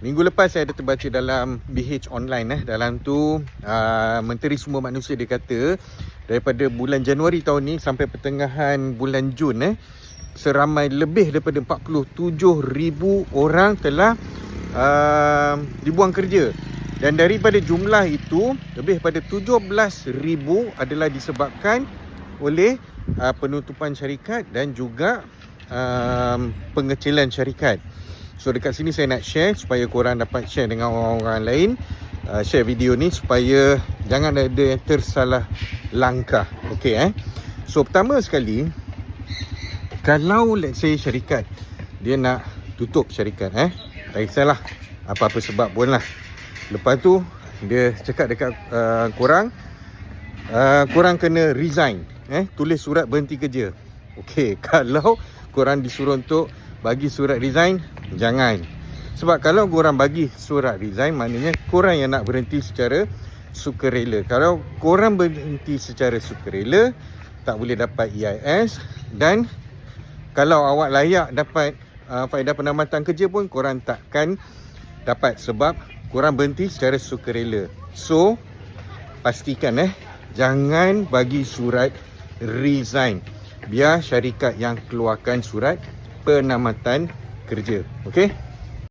Minggu lepas saya ada terbaca dalam BH Online dalam tu Menteri Sumber Manusia dia kata daripada bulan Januari tahun ni sampai pertengahan bulan Jun seramai lebih daripada 47,000 orang telah dibuang kerja. Dan daripada jumlah itu lebih daripada 17,000 adalah disebabkan oleh penutupan syarikat dan juga pengecilan syarikat. So dekat sini saya nak share supaya korang dapat share dengan orang-orang lain, share video ni supaya jangan ada yang tersalah langkah. Okey So pertama sekali, kalau let's say syarikat dia nak tutup syarikat tak kisahlah apa-apa sebab pun lah. Lepas tu dia cakap dekat korang kena resign, tulis surat berhenti kerja. Okey, kalau korang disuruh untuk bagi surat resign, jangan. Sebab kalau korang bagi surat resign, maknanya korang yang nak berhenti secara sukarela. Kalau korang berhenti secara sukarela, tak boleh dapat EIS. Dan kalau awak layak dapat faedah penambatan kerja pun, korang takkan dapat sebab korang berhenti secara sukarela. So pastikan jangan bagi surat resign. Biar syarikat yang keluarkan surat penambatan kerja. Okey?